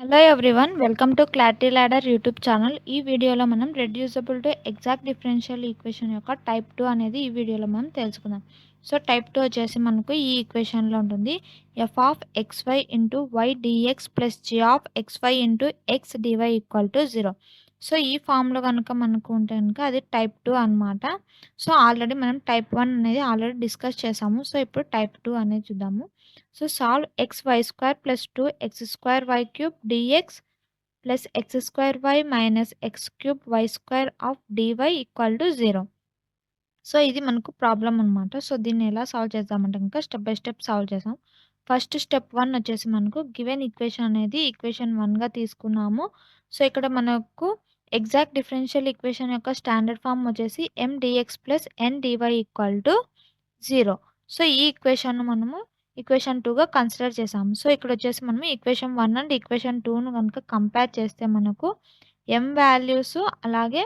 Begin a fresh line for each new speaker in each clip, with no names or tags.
Hello everyone, welcome to clarity ladder YouTube channel. ఈ వీడియోలో మనం reducible to exact differential equation యొక్క type 2 అనేది ఈ వీడియోలో మనం తెలుసుకుందాం. సో టైప్ 2 వచ్చేసి మనకు ఈ ఈక్వేషన్లో ఉంటుంది. F of xy into y dx plus g of xy into x dy equal to 0. So ఈ ఫామ్లో కనుక మనకు ఉంటే కనుక అది టైప్ 2 అనమాట. సో ఆల్రెడీ మనం టైప్ 1 అనేది ఆల్రెడీ డిస్కస్ చేసాము. సో ఇప్పుడు టైప్ 2 అనేది చూద్దాము. So solve x y square plus 2x square y cube dx plus x square y minus x cube y square of dy equal to 0. So ఇది మనకు problem అనమాట. So దీన్ని ఎలా solve చేద్దామంటే కనుక స్టెప్ బై స్టెప్ సాల్వ్ చేసాం. First step 1 వచ్చేసి మనకు గివెన్ ఈక్వేషన్ అనేది ఈక్వేషన్ 1గా తీసుకున్నాము. సో ఇక్కడ మనకు ఎగ్జాక్ట్ డిఫరెన్షియల్ ఈక్వేషన్ యొక్క స్టాండర్డ్ ఫామ్ వచ్చేసి M dx plus N dy equal to 0. So ఈ ఈక్వేషన్ మనము ఈక్వేషన్ 2గా కన్సిడర్ చేసాము. సో ఇక్కడ వచ్చేసి మనం ఈక్వేషన్ 1 అండ్ ఈక్వేషన్ 2ను కనుక కంపేర్ చేస్తే మనకు ఎం వాల్యూస్ అలాగే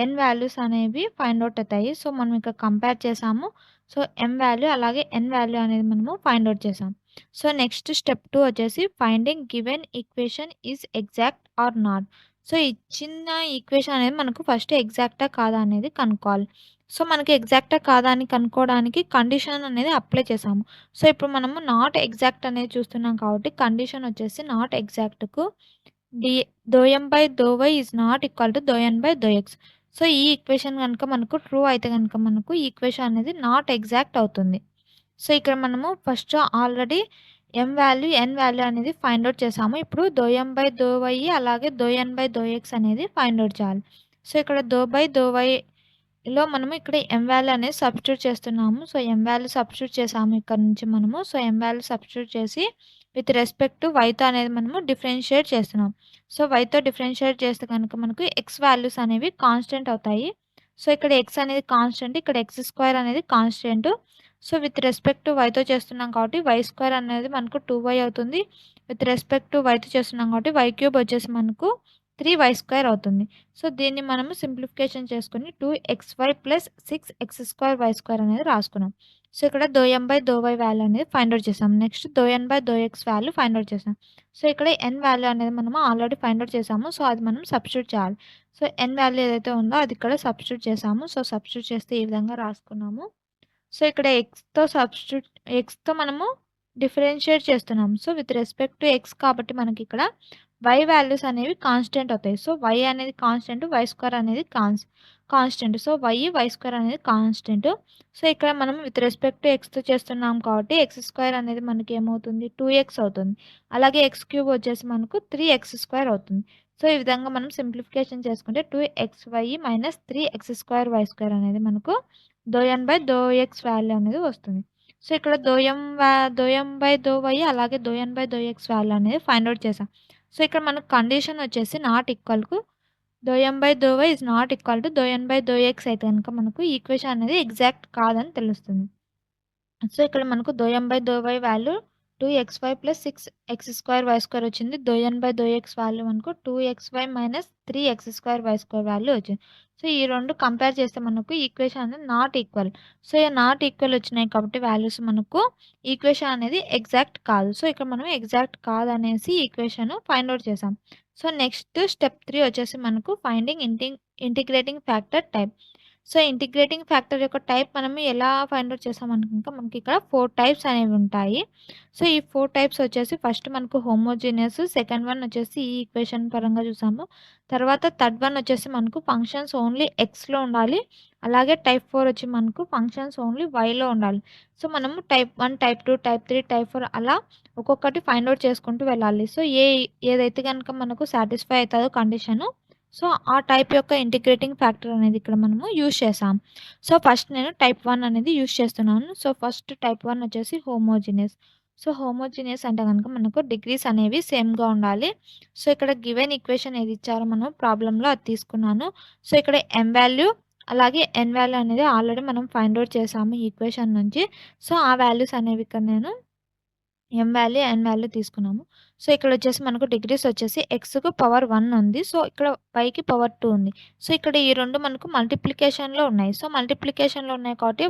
ఎన్ వాల్యూస్ అనేవి ఫైండ్ అవుట్ అవుతాయి. సో మనం ఇక్కడ కంపేర్ చేసాము. సో ఎం వాల్యూ అలాగే ఎన్ వాల్యూ అనేది మనము ఫైండ్ అవుట్ చేసాం. సో నెక్స్ట్ స్టెప్ 2 వచ్చేసి finding given equation is exact or not. So ఇచ్చిన ఈక్వేషన్ అనేది మనకు ఫస్ట్ ఎగ్జాక్టా కాదా అనేది కనుక్కోవాలి. సో మనకి ఎగ్జాక్టా కాదా అని కనుక్కోవడానికి కండిషన్ అనేది అప్లై చేసాము. సో ఇప్పుడు మనము నాట్ ఎగ్జాక్ట్ అనేది చూస్తున్నాం కాబట్టి కండిషన్ వచ్చేసి నాట్ ఎగ్జాక్ట్కు d M by y is not equal to N by x. So ఈ ఈక్వేషన్ కనుక మనకు ట్రూ అయితే కనుక మనకు ఈ ఈక్వేషన్ అనేది నాట్ ఎగ్జాక్ట్ అవుతుంది. సో ఇక్కడ మనము ఫస్ట్ ఆల్రెడీ ఎం వాల్యూ ఎన్ వాల్యూ అనేది ఫైండ్ అవుట్ చేసాము. ఇప్పుడు ఎం బై వై అలాగే ఎన్ బై ఎక్స్ అనేది ఫైండ్ అవుట్ చేయాలి. సో ఇక్కడ బై వైలో మనము ఇక్కడ ఎం వాల్యూ అనేది సబ్స్టిట్యూట్ చేస్తున్నాము. సో ఎం వాల్యూ సబ్స్టిట్యూట్ చేసాము ఇక్కడ నుంచి మనము. సో ఎం వాల్యూ సబ్స్టిట్యూట్ చేసి విత్ రెస్పెక్ట్ టు వైతో అనేది మనము డిఫరెన్షియేట్ చేస్తున్నాం. సో వైతో డిఫరెన్షియేట్ చేస్తే కనుక మనకు ఎక్స్ వాల్యూస్ అనేవి కాన్స్టెంట్ అవుతాయి. సో ఇక్కడ ఎక్స్ అనేది కాన్స్టెంట్, ఇక్కడ ఎక్స్ స్క్వేర్ అనేది constant. So with respect to వైతో చేస్తున్నాం కాబట్టి వై స్క్వేర్ అనేది మనకు 2y అవుతుంది. విత్ రెస్పెక్ట్ టు వైతో చేస్తున్నాం కాబట్టి వై క్యూబ్ వచ్చేసి మనకు 3y స్క్వేర్ అవుతుంది. సో దీన్ని మనము సింప్లిఫికేషన్ చేసుకుని 2xy plus 6x square y square అనేది రాసుకున్నాం. సో ఇక్కడ ఎం బై వై వాల్యూ అనేది ఫైండ్ అవుట్ చేసాం. Next N by x value find out చేసాం. సో ఇక్కడ ఎన్ వాల్యూ అనేది మనము ఆల్రెడీ ఫైండ్ అవుట్ చేసాము. సో అది మనం సబ్స్టిట్యూట్ చేయాలి. సో ఎన్ వాల్యూ ఏదైతే ఉందో అది ఇక్కడ సబ్స్టిట్యూట్ చేసాము. సో సబ్స్టిట్యూట్ చేస్తే ఈ విధంగా రాసుకున్నాము. సో ఇక్కడ ఎక్స్‌తో మనము డిఫరెన్షియేట్ చేస్తున్నాము. So with respect to X కాబట్టి మనకి ఇక్కడ వై వాల్యూస్ అనేవి కాన్స్టెంట్ అవుతాయి. సో వై అనేది కాన్స్టెంట్, వై స్క్వేర్ అనేది కాన్స్టెంట్. సో వై స్క్వేర్ అనేది కాన్స్టెంట్. సో ఇక్కడ మనం విత్ రెస్పెక్ట్ టు ఎక్స్‌తో చేస్తున్నాం కాబట్టి ఎక్స్ స్క్వేర్ అనేది మనకి ఏమవుతుంది 2x అవుతుంది. అలాగే ఎక్స్ క్యూబ్ వచ్చేసి మనకు 3x స్క్వేర్ అవుతుంది. సో ఈ విధంగా మనం సింప్లిఫికేషన్ చేసుకుంటే 2xy minus 3x square y square అనేది మనకు ఎన్ బై ఎక్స్ వాల్యూ అనేది వస్తుంది. సో ఇక్కడ ఎం బై వై అలాగే ఎన్ బై ఎక్స్ వాల్యూ అనేది ఫైండ్ అవుట్ చేసాం. సో ఇక్కడ మనకు కండిషన్ వచ్చేసి నాట్ ఈక్వల్‌కు M by y is not equal to N by x అయితే కనుక మనకు ఈక్వేషన్ అనేది ఎగ్జాక్ట్ కాదని తెలుస్తుంది. సో ఇక్కడ మనకు M by y value 2xy plus 6x square y square వచ్చింది. ఎన్ బై ఎక్స్ వాల్యూ మనకు 2xy minus 3x square y square value వచ్చింది. సో ఈ రెండు కంపేర్ చేస్తే మనకు ఈక్వేషన్ అనేది నాట్ ఈక్వల్. సో ఈ నాట్ ఈక్వల్ వచ్చినాయి కాబట్టి వాల్యూస్ మనకు ఈక్వేషన్ అనేది ఎగ్జాక్ట్ కాదు. సో ఇక్కడ మనం ఎగ్జాక్ట్ కాదనేసి ఈక్వేషన్ ఫైండ్ అవుట్ చేసాం. సో నెక్స్ట్ స్టెప్ 3 వచ్చేసి మనకు finding integrating factor type. So integrating factor యొక్క టైప్ మనం ఎలా ఫైండ్ అవుట్ చేసామనుకుంటే మనకి ఇక్కడ 4 టైప్స్ అనేవి ఉంటాయి. సో ఈ 4 టైప్స్ వచ్చేసి ఫస్ట్ మనకు హోమోజీనియస్, సెకండ్ వన్ వచ్చేసి ఈ ఈక్వేషన్ పరంగా చూసాము. తర్వాత థర్డ్ వన్ వచ్చేసి మనకు ఫంక్షన్స్ ఓన్లీ ఎక్స్‌లో ఉండాలి. అలాగే టైప్ 4 వచ్చి మనకు ఫంక్షన్స్ ఓన్లీ వైలో ఉండాలి. సో మనము టైప్ 1, టైప్ 2, టైప్ 3, టైప్ 4 అలా ఒక్కొక్కటి ఫైండ్ అవుట్ చేసుకుంటూ వెళ్ళాలి. సో ఏదైతే గనుక మనకు సాటిస్ఫై అవుతదో కండిషను, సో ఆ టైప్ యొక్క ఇంటిగ్రేటింగ్ ఫ్యాక్టర్ అనేది ఇక్కడ మనము యూజ్ చేసాం. సో ఫస్ట్ నేను టైప్ 1 అనేది యూజ్ చేస్తున్నాను. సో ఫస్ట్ టైప్ 1 వచ్చేసి హోమోజీనియస్. సో హోమోజీనియస్ అంటే గనుక మనకు డిగ్రీస్ అనేవి సేమ్‌గా ఉండాలి. సో ఇక్కడ గివెన్ ఈక్వేషన్ ఏది ఇచ్చారో మనం ప్రాబ్లమ్‌లో అది తీసుకున్నాను. సో ఇక్కడ ఎం వాల్యూ అలాగే ఎన్ వాల్యూ అనేది ఆల్రెడీ మనం ఫైండ్ ఔట్ చేసాము ఈ ఈక్వేషన్ నుంచి. సో ఆ వాల్యూస్ అనేవి ఇక్కడ నేను ఎం వాల్యూ, ఎన్ వాల్యూ తీసుకున్నాము. సో, ఇక్కడొచ్చేసి మనకు డిగ్రీస్ వచ్చేసి ఎక్స్‌కు పవర్ 1 ఉంది. సో, ఇక్కడ వైకి పవర్ 2 ఉంది. సో, ఇక్కడ ఈ 2 మనకు మల్టిప్లికేషన్‌లో ఉన్నాయి. సో, మల్టిప్లికేషన్‌లో ఉన్నాయి కాబట్టి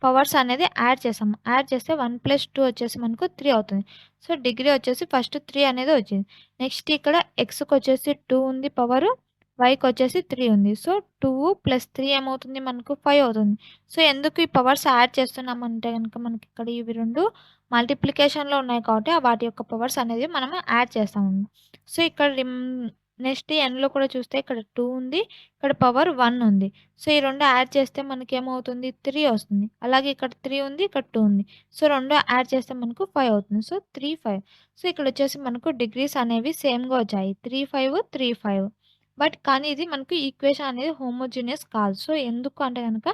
పవర్స్ అనేది యాడ్ చేసాము. యాడ్ చేస్తే 1 + 2 వచ్చేసి మనకు 3 అవుతుంది. సో, డిగ్రీ వచ్చేసి ఫస్ట్ 3 అనేది వచ్చింది. నెక్స్ట్ ఇక్కడ ఎక్స్‌కొచ్చేసి 2 ఉంది పవరు, వైకొచ్చేసి 3 ఉంది. సో, 2 + 3 ఏమవుతుంది మనకు 5 అవుతుంది. సో, ఎందుకు ఈ పవర్స్ యాడ్ చేస్తున్నామంటే గనుక మనకి ఇక్కడ ఇవి 2 మల్టిప్లికేషన్‌లో ఉన్నాయి కాబట్టి వాటి యొక్క పవర్స్ అనేది మనము యాడ్ చేస్తాము. సో, ఇక్కడ నెక్స్ట్ ఎన్‌లో కూడా చూస్తే ఇక్కడ 2 ఉంది. ఇక్కడ పవర్ 1 ఉంది. సో, ఈ 2 యాడ్ చేస్తే మనకేమవుతుంది 3 వస్తుంది. అలాగే ఇక్కడ 3 ఉంది. ఇక్కడ 2 ఉంది. సో, 2 యాడ్ చేస్తే మనకు 5 అవుతుంది. సో, 3, 5. సో, ఇక్కడొచ్చేసి మనకు డిగ్రీస్ అనేవి సేమ్‌గా వచ్చాయి. 3, 5, 3, 5. బట్ కానీ ఇది మనకు ఈక్వేషన్ అనేది హోమోజీనియస్ కాదు. సో, ఎందుకు అంటే గనక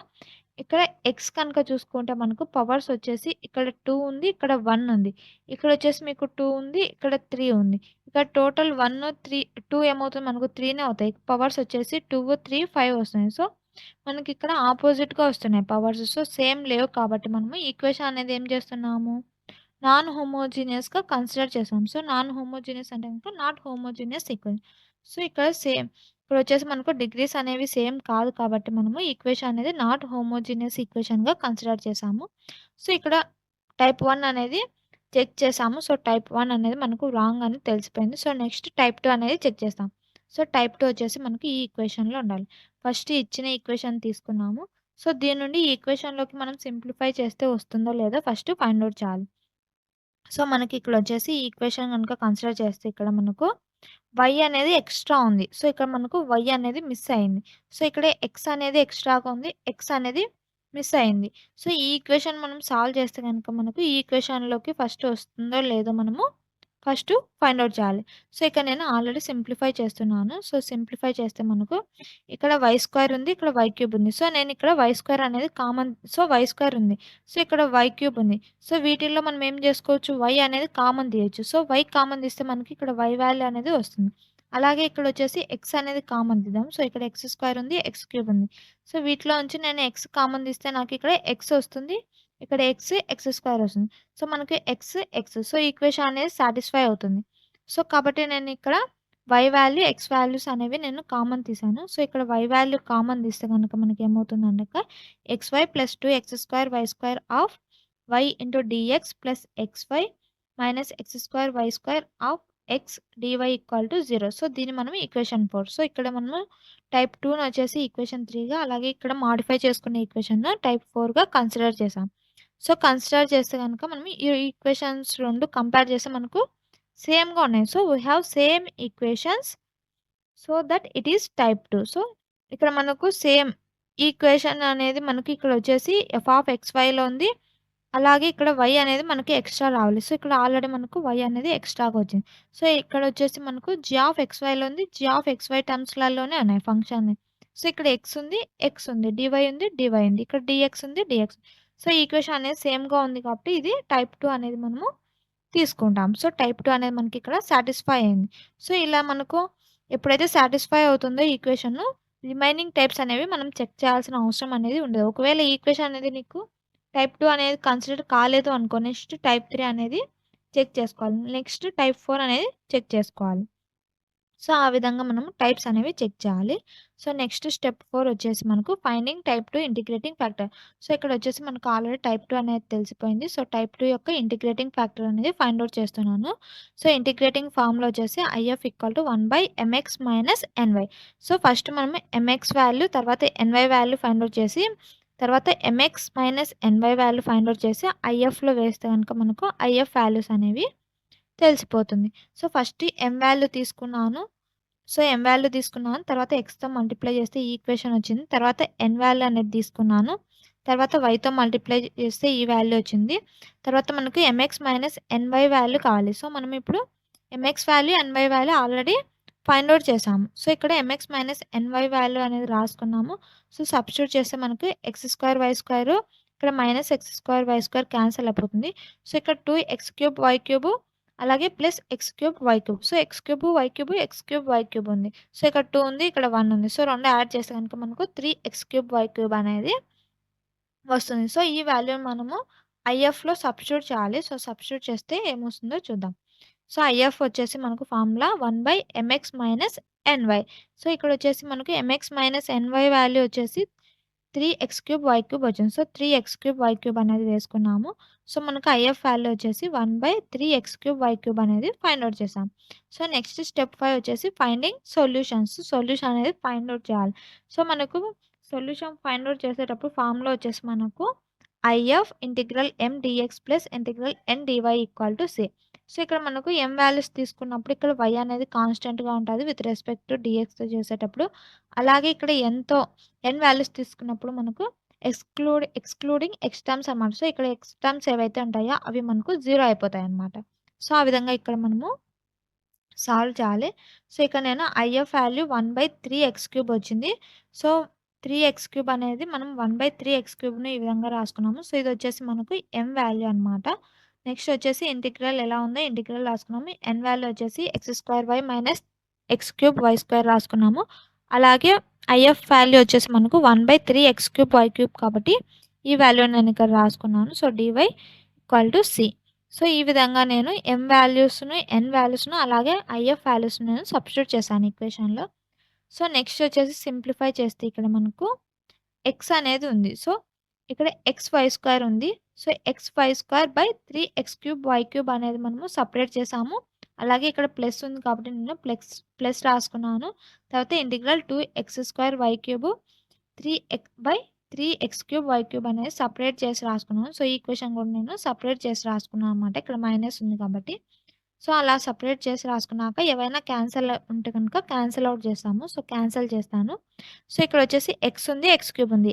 ఇక్కడ ఎక్స్ కనుక చూసుకుంటే మనకు పవర్స్ వచ్చేసి ఇక్కడ 2 ఉంది. ఇక్కడ 1 ఉంది. ఇక్కడొచ్చేసి మీకు 2 ఉంది. ఇక్కడ 3 ఉంది. ఇక్కడ టోటల్ 1, 3, 2 ఏమవుతుంది మనకు 3నే అవుతాయి. పవర్స్ వచ్చేసి 2, 3, 5 వస్తున్నాయి. సో, మనకిక్కడ ఆపోజిట్‌గా వస్తున్నాయి పవర్స్. సో, సేమ్ లేవు కాబట్టి మనము ఈక్వేషన్ అనేది ఏం చేస్తున్నాము? నాన్ హోమోజీనియస్‌గా కన్సిడర్ చేసాం. సో, నాన్ హోమోజీనియస్ అంటే గనుక నాట్ హోమోజీనియస్ ఈక్వేషన్. సో, ఇక్కడ సేమ్ ఇక్కడొచ్చేసి మనకు డిగ్రీస్ అనేవి సేమ్ కాదు కాబట్టి మనము ఈక్వేషన్ అనేది నాట్ హోమోజీనియస్ ఈక్వేషన్‌గా కన్సిడర్ చేసాము. సో, ఇక్కడ టైప్ 1 అనేది చెక్ చేసాము. సో, టైప్ 1 అనేది మనకు రాంగ్ అని తెలిసిపోయింది. సో, నెక్స్ట్ టైప్ 2 అనేది చెక్ చేస్తాం. సో, టైప్ 2 వచ్చేసి మనకి ఈ ఈక్వేషన్‌లో ఉండాలి. ఫస్ట్ ఇచ్చిన ఈక్వేషన్ తీసుకున్నాము. సో, దీని నుండి ఈ ఈక్వేషన్‌లోకి మనం సింప్లిఫై చేస్తే వస్తుందో లేదో ఫస్ట్ ఫైండ్ ఔట్ చేయాలి. సో, మనకి ఇక్కడొచ్చేసి ఈ ఈక్వేషన్ గనుక కన్సిడర్ చేస్తే ఇక్కడ మనకు y అనేది ఎక్స్‌ట్రా ఉంది. సో, ఇక్కడ మనకు y అనేది మిస్ అయింది. సో, ఇక్కడ x అనేది ఎక్స్‌ట్రాగా ఉంది. x అనేది మిస్ అయింది. సో, ఈ ఈక్వేషన్ మనం సాల్వ్ చేస్తే గనుక మనకు ఈ ఈక్వేషన్‌లోకి ఫస్ట్ వస్తుందో లేదో మనము ఫస్ట్ ఫైండ్ ఔట్ చేయాలి. సో, ఇక్కడ నేను ఆల్రెడీ సింప్లిఫై చేస్తున్నాను. సో, సింప్లిఫై చేస్తే మనకు ఇక్కడ y² ఉంది. ఇక్కడ y³ ఉంది. సో, నేను ఇక్కడ y² అనేది కామన్, సో, y² ఉంది. సో, ఇక్కడ y³ ఉంది. సో, వీటిల్లో మనం ఏం చేసుకోవచ్చు? y అనేది కామన్ తీయొచ్చు. సో, y కామన్ తీస్తే మనకి ఇక్కడ y వాల్యూ అనేది వస్తుంది. అలాగే ఇక్కడొచ్చేసి x అనేది కామన్ తీద్దాం. సో, ఇక్కడ x² ఉంది. x³ ఉంది. సో, వీటిలో నుంచి నేను x కామన్ తీస్తే నాకు ఇక్కడ x వస్తుంది. ఇక్కడ x² వస్తుంది. సో, మనకి x. సో, ఈక్వేషన్ అనేది సాటిస్ఫై అవుతుంది. సో, కాబట్టి నేను ఇక్కడ y వాల్యూ, x వాల్యూస్ అనేవి నేను కామన్ తీశాను. సో, ఇక్కడ y వాల్యూ కామన్ తీస్తే గనుక మనకేమవుతుందంటే xy + 2x² y² of y into dx plus xy minus x² y² of x dy equal to 0. So, దీన్ని మనం ఈక్వేషన్ 4. సో, ఇక్కడ మనము టైప్ 2ని వచ్చేసి ఈక్వేషన్ 3గా, అలాగే ఇక్కడ మోడిఫై చేసుకున్న ఈక్వేషన్‌ను టైప్ 4గా కన్సిడర్ చేసాం. సో, కన్సిడర్ చేస్తే గనుక మనం ఈ ఈక్వేషన్స్ 2 కంపేర్ చేస్తే మనకు సేమ్‌గా ఉన్నాయి. So, we have same equations so that it is type 2. So, ఇక్కడ మనకు సేమ్ ఈక్వేషన్ అనేది మనకి ఇక్కడొచ్చేసి f(x,y)లో ఉంది. అలాగే ఇక్కడ y అనేది మనకి ఎక్స్‌ట్రా రావాలి. సో, ఇక్కడ ఆల్రెడీ మనకు y అనేది ఎక్స్‌ట్రాగా వచ్చింది. సో, ఇక్కడొచ్చేసి మనకు g(x,y)లో ఉంది. g(x,y) టర్మ్స్‌లలోనే ఉన్నాయి ఫంక్షన్. సో, ఇక్కడ x ఉంది, x ఉంది. dy ఉంది, dy ఉంది. ఇక్కడ dx ఉంది, dx. సో, ఈ ఈక్వేషన్ అనేది సేమ్‌గా ఉంది కాబట్టి ఇది టైప్ 2 అనేది మనము తీసుకుంటాం. సో, టైప్ 2 అనేది మనకి ఇక్కడ సాటిస్ఫై అయింది. సో, ఇలా మనకు ఎప్పుడైతే సాటిస్ఫై అవుతుందో ఈక్వేషను, రిమైనింగ్ టైప్స్ అనేవి మనం చెక్ చేయాల్సిన అవసరం అనేది ఉండదు. ఒకవేళ ఈ ఈక్వేషన్ అనేది నీకు టైప్ 2 అనేది కన్సిడర్ కాలేదు అనుకో, నెక్స్ట్ టైప్ 3 అనేది చెక్ చేసుకోవాలి. నెక్స్ట్ టైప్ 4 అనేది చెక్ చేసుకోవాలి. సో, ఆ విధంగా మనం టైప్స్ అనేవి చెక్ చేయాలి. సో, నెక్స్ట్ స్టెప్ 4 వచ్చేసి మనకు finding type 2 integrating factor. So, ఇక్కడొచ్చేసి మనకు ఆల్రెడీ టైప్ 2 అనేది తెలిసిపోయింది. సో, టైప్ 2 యొక్క ఇంటిగ్రేటింగ్ ఫ్యాక్టర్ అనేది ఫైండ్ ఔట్ చేస్తున్నాను. సో, ఇంటిగ్రేటింగ్ ఫార్ములా వచ్చేసి IF = 1/mx - ny. So, first మనం mx వాల్యూ, తర్వాత ny వాల్యూ ఫైండ్ ఔట్ చేసి, తర్వాత mx - ny value find out చేసి IFలో వేస్తే గనుక మనకు IF వాల్యూస్ అనేవి తెలిసిపోతుంది. సో, ఫస్ట్ m వాల్యూ తీసుకున్నాను. సో, m వాల్యూ తీసుకున్నాను. తర్వాత xతో మల్టిప్లై చేస్తే ఈ ఈక్వేషన్ వచ్చింది. తర్వాత n వాల్యూ అనేది తీసుకున్నాను. తర్వాత yతో మల్టిప్లై చేస్తే ఈ వాల్యూ వచ్చింది. తర్వాత మనకు mx - ny వాల్యూ కావాలి. సో, మనం ఇప్పుడు mx value, ny value already find out చేసాము. సో, ఇక్కడ mx - ny వాల్యూ అనేది రాసుకున్నాము. సో, సబ్స్టిట్యూట్ చేస్తే మనకు x² y² ఇక్కడ -x² y² క్యాన్సల్ అయిపోతుంది. సో, ఇక్కడ 2x³ y³ అలాగే plus x³ y³. So, x³ y³ x³ y³ ఉంది. సో, ఇక్కడ 2 ఉంది. ఇక్కడ 1 ఉంది. సో, 2 యాడ్ చేస్తే గనుక మనకు 3x³ y³ అనేది వస్తుంది. సో, ఈ వాల్యూని మనము ఐఎఫ్‌లో సబ్స్టిట్యూట్ చేయాలి. సో, సబ్స్టిట్యూట్ చేస్తే ఏమొస్తుందో చూద్దాం. సో, ఐఎఫ్ వచ్చేసి మనకు ఫార్ములా 1/mx - ny. సో, ఇక్కడొచ్చేసి మనకు mx - ny వాల్యూ వచ్చేసి 3x³ వచ్చింది. సో, 3x³ అనేది వేసుకున్నాము. సో, మనకు ఐఎఫ్ వాల్యూ వచ్చేసి 1/3x³ అనేది ఫైండ్ ఔట్ చేసాం. సో, నెక్స్ట్ స్టెప్ 5 వచ్చేసి ఫైండింగ్ సొల్యూషన్స్. సొల్యూషన్ అనేది ఫైండ్ ఔట్ చేయాలి. సో, మనకు సొల్యూషన్ ఫైండ్ ఔట్ చేసేటప్పుడు ఫార్ములా వచ్చేసి మనకు if integral m dx plus integral n dy equal to c. So, ఇక్కడ మనకు m వాల్యూస్ తీసుకున్నప్పుడు ఇక్కడ y అనేది కాన్స్టెంట్‌గా ఉంటది విత్ రెస్పెక్ట్ టు dxతో చేసేటప్పుడు. అలాగే ఇక్కడ n వాల్యూస్ తీసుకున్నప్పుడు మనకు ఎక్స్‌క్లూడింగ్ x టర్మ్స్ అన్నమాట. సో, ఇక్కడ x టర్మ్స్ ఏవైతే ఉంటాయో అవి మనకు 0 అయిపోతాయన్నమాట. సో, ఆ విధంగా ఇక్కడ మనము సాల్వ్ చేయాలి. సో, ఇక్కడ నేను ఐఎఫ్ వాల్యూ 1/3x³ వచ్చింది. సో, 3x³ అనేది మనం 1/3x³ ఈ విధంగా రాసుకున్నాము. సో, ఇదొచ్చేసి మనకు m వాల్యూ అన్నమాట. నెక్స్ట్ వచ్చేసి ఇంటిగ్రల్ ఎలా ఉందో ఇంటిగ్రల్ రాసుకున్నాము. n వాల్యూ వచ్చేసి x² - x³ రాసుకున్నాము. అలాగే ఐఎఫ్ వాల్యూ వచ్చేసి మనకు 1/3x³ కాబట్టి ఈ వాల్యూని నేను ఇక్కడ రాసుకున్నాను. So, dy = c. సో, ఈ విధంగా నేను m వాల్యూస్‌ను, n వాల్యూస్‌ను అలాగే ఐఎఫ్ వాల్యూస్‌ని నేను సబ్స్టిట్యూట్ చేశాను ఈక్వేషన్‌లో. సో, నెక్స్ట్ వచ్చేసి సింప్లిఫై చేస్తే ఇక్కడ మనకు x అనేది ఉంది. సో, ఇక్కడ xy² ఉంది. సో, xy²/3x³ అనేది మనము సెపరేట్ చేసాము. అలాగే ఇక్కడ ప్లస్ ఉంది కాబట్టి నేను ప్లస్ రాసుకున్నాను. తర్వాత ఇంటిగ్రల్ 2x² 3x³ అనేది సెపరేట్ చేసి రాసుకున్నాను. సో, ఈ ఈక్వేషన్ కూడా నేను సెపరేట్ చేసి రాసుకున్నాను అనమాట. ఇక్కడ మైనస్ ఉంది కాబట్టి. సో, అలా సెపరేట్ చేసి రాసుకున్నాక ఏవైనా క్యాన్సల్ ఉంటే కనుక క్యాన్సల్ ఔట్ చేస్తాము. సో, క్యాన్సల్ చేస్తాను. సో, ఇక్కడ వచ్చేసి x ఉంది, x³ ఉంది.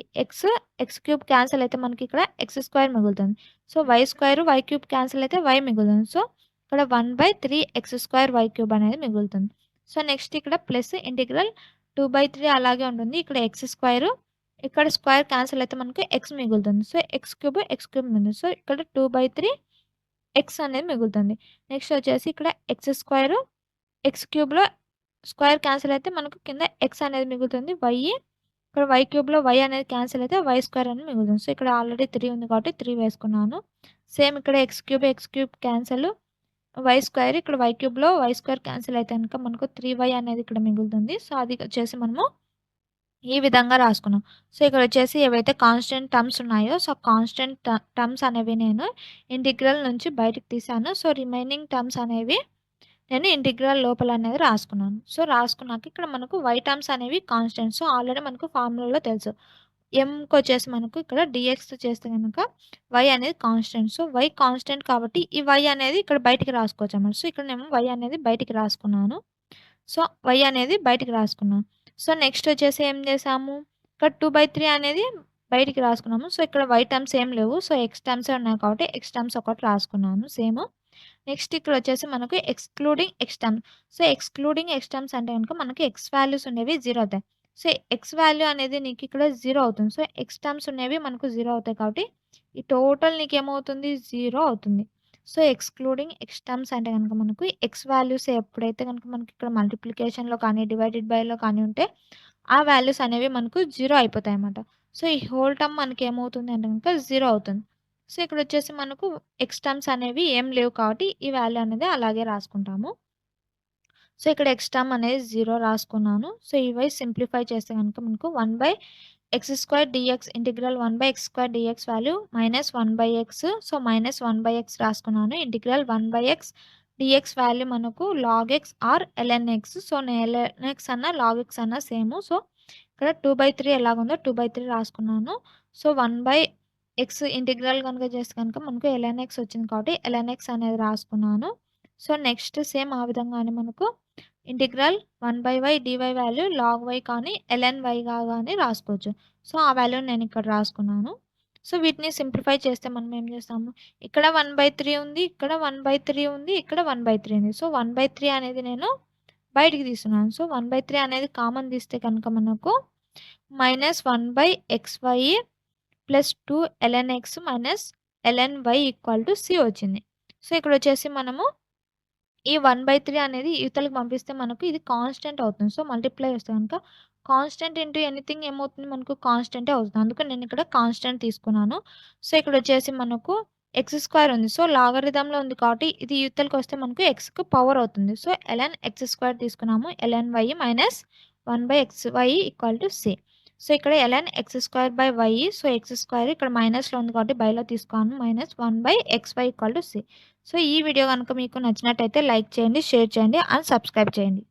x³ క్యాన్సల్ అయితే మనకి ఇక్కడ x² మిగులుతుంది. సో, y² క్యాన్సల్ అయితే y మిగులుతుంది. సో, ఇక్కడ 1/3x² అనేది మిగులుతుంది. సో, నెక్స్ట్ ఇక్కడ ప్లస్ ఇంటిగ్రల్ 2/3 అలాగే ఉంటుంది. ఇక్కడ x², ఇక్కడ స్క్వేర్ క్యాన్సల్ అయితే మనకు x మిగులుతుంది. సో, x³ మిగులుతుంది. సో, ఇక్కడ 2/3 x అనేది మిగులుతుంది. నెక్స్ట్ వచ్చేసి ఇక్కడ x², x³ స్క్వేర్ క్యాన్సల్ అయితే మనకు కింద x అనేది మిగులుతుంది. ఇక్కడ y³ y అనేది క్యాన్సల్ అయితే y² అనేది మిగులుతుంది. సో, ఇక్కడ ఆల్రెడీ 3 ఉంది కాబట్టి 3 వేసుకున్నాను. సేమ్ ఇక్కడ x³ క్యాన్సల్, y² ఇక్కడ y³ క్యాన్సల్ అయితే కనుక మనకు 3y అనేది ఇక్కడ మిగులుతుంది. సో, అది వచ్చేసి మనము ఈ విధంగా రాసుకున్నాం. సో, ఇక్కడ వచ్చేసి ఏవైతే కాన్స్టెంట్ టర్మ్స్ ఉన్నాయో సో, కాన్స్టెంట్ టర్మ్స్ అనేవి నేను ఇంటిగ్రల్ నుంచి బయటికి తీశాను. సో, రిమైనింగ్ టర్మ్స్ అనేవి నేను ఇంటిగ్రల్ లోపల అనేది రాసుకున్నాను. సో, రాసుకున్నాక ఇక్కడ మనకు y టర్మ్స్ అనేవి కాన్స్టెంట్స్. సో, ఆల్రెడీ మనకు ఫార్ములాలో తెలుసు. mకొచ్చేసి మనకు ఇక్కడ dxతో చేస్తే గనక y అనేది కాన్స్టెంట్. సో, y కాన్స్టెంట్ కాబట్టి ఈ y అనేది ఇక్కడ బయటికి రాసుకోవచ్చన్నమాట. సో, ఇక్కడ నేను y అనేది బయటికి రాసుకున్నాను. సో, y అనేది బయటికి రాసుకున్నాను. సో, నెక్స్ట్ వచ్చేసి ఏం చేసాము, ఇక్కడ 2/3 అనేది బయటికి రాసుకున్నాము. సో, ఇక్కడ y టర్మ్స్ ఏం లేవు. సో, x టర్మ్సే ఉన్నాయి కాబట్టి x టర్మ్స్ ఒకటి రాసుకున్నాను సేమ్. నెక్స్ట్ ఇక్కడ వచ్చేసి మనకు excluding x terms. So, excluding x terms అంటే గనుక మనకి x వాల్యూస్ అనేవి 0 అవుతాయి. సో, x వాల్యూ అనేది నీకు ఇక్కడ 0 అవుతుంది. సో, x టర్మ్స్ అనేవి మనకు 0 అవుతాయి కాబట్టి ఈ టోటల్ నీకేమవుతుంది 0 అవుతుంది. సో, ఎక్స్‌క్లూడింగ్ x టర్మ్స్ అంటే గనుక మనకు x వాల్యూస్ ఎప్పుడైతే గనుక మనకి ఇక్కడ మల్టిప్లికేషన్‌లో కానీ, డివైడెడ్ బైలో కానీ ఉంటే ఆ వాల్యూస్ అనేవి మనకు 0 అయిపోతాయన్నమాట. సో, ఈ హోల్ టర్మ్ మనకేమవుతుంది అంటే గనుక 0 అవుతుంది. సో, ఇక్కడొచ్చేసి మనకు x టర్మ్స్ అనేవి ఏం లేవు కాబట్టి ఈ వాల్యూ అనేది అలాగే రాసుకుంటాము. సో, ఇక్కడ x టర్మ్ అనేది 0 రాసుకున్నాను. సో, ఇవి సింప్లిఫై చేస్తే గనుక మనకు 1/x² dx integral 1/x² dx value -1/x. So, -1/x రాసుకున్నాను. ఇంటిగ్రల్ 1/x dx వాల్యూ మనకు log x or ln x. So, నేను ln x అన్నా log x అన్నా సేమ్. సో, ఇక్కడ 2/3 ఎలాగుందో 2/3 రాసుకున్నాను. సో, 1/x ఇంటిగ్రల్ గనుక చేస్తే గనుక మనకు ln x వచ్చింది కాబట్టి ln x అనేది రాసుకున్నాను. సో, నెక్స్ట్ సేమ్ ఆ విధంగానే మనకు integral 1/y dy value log y కానీ ln yగా గాని రాసుకోవచ్చు. సో, ఆ వాల్యూని నేను ఇక్కడ రాసుకున్నాను. సో, వీటిని సింప్లిఫై చేస్తే మనం ఏం చేస్తాము, ఇక్కడ 1/3 ఉంది, ఇక్కడ 1/3 ఉంది, ఇక్కడ 1/3 ఉంది. సో, 1/3 అనేది నేను బయటికి తీస్తున్నాను. సో, 1/3 అనేది కామన్ తీస్తే కనుక మనకు -1/xy plus 2 ln x minus ln y equal to c వచ్చింది. సో, ఇక్కడొచ్చేసి మనము ఈ 1/3 అనేది ఇవతలకి పంపిస్తే మనకు ఇది కాన్స్టెంట్ అవుతుంది. సో, మల్టిప్లై చేస్తే గనుక కాన్స్టెంట్ ఇంటూ ఎనీథింగ్ ఏమవుతుంది మనకు కాన్స్టెంటే అవుతుంది. అందుకని నేను ఇక్కడ కాన్స్టెంట్ తీసుకున్నాను. సో, ఇక్కడొచ్చేసి మనకు ఎక్స్ స్క్వేర్ ఉంది. సో, లాగరిథంలో ఉంది కాబట్టి ఇది ఇవతలకొస్తే మనకు ఎక్స్‌కి పవర్ అవుతుంది. సో, ln ఎక్స్ స్క్వేర్ తీసుకున్నాము. ln y minus 1/xy equal to C. So, ఇక్కడ ln x square by y. So, x square ఇక్కడ మైనస్‌లో ఉంది కాబట్టి బైలో తీసుకున్నాను. Minus 1/xy equal to C. So, ఈ వీడియో గనుక మీకు నచ్చినట్టయితే లైక్ చేయండి, షేర్ చేయండి అండ్ సబ్స్క్రైబ్ చేయండి.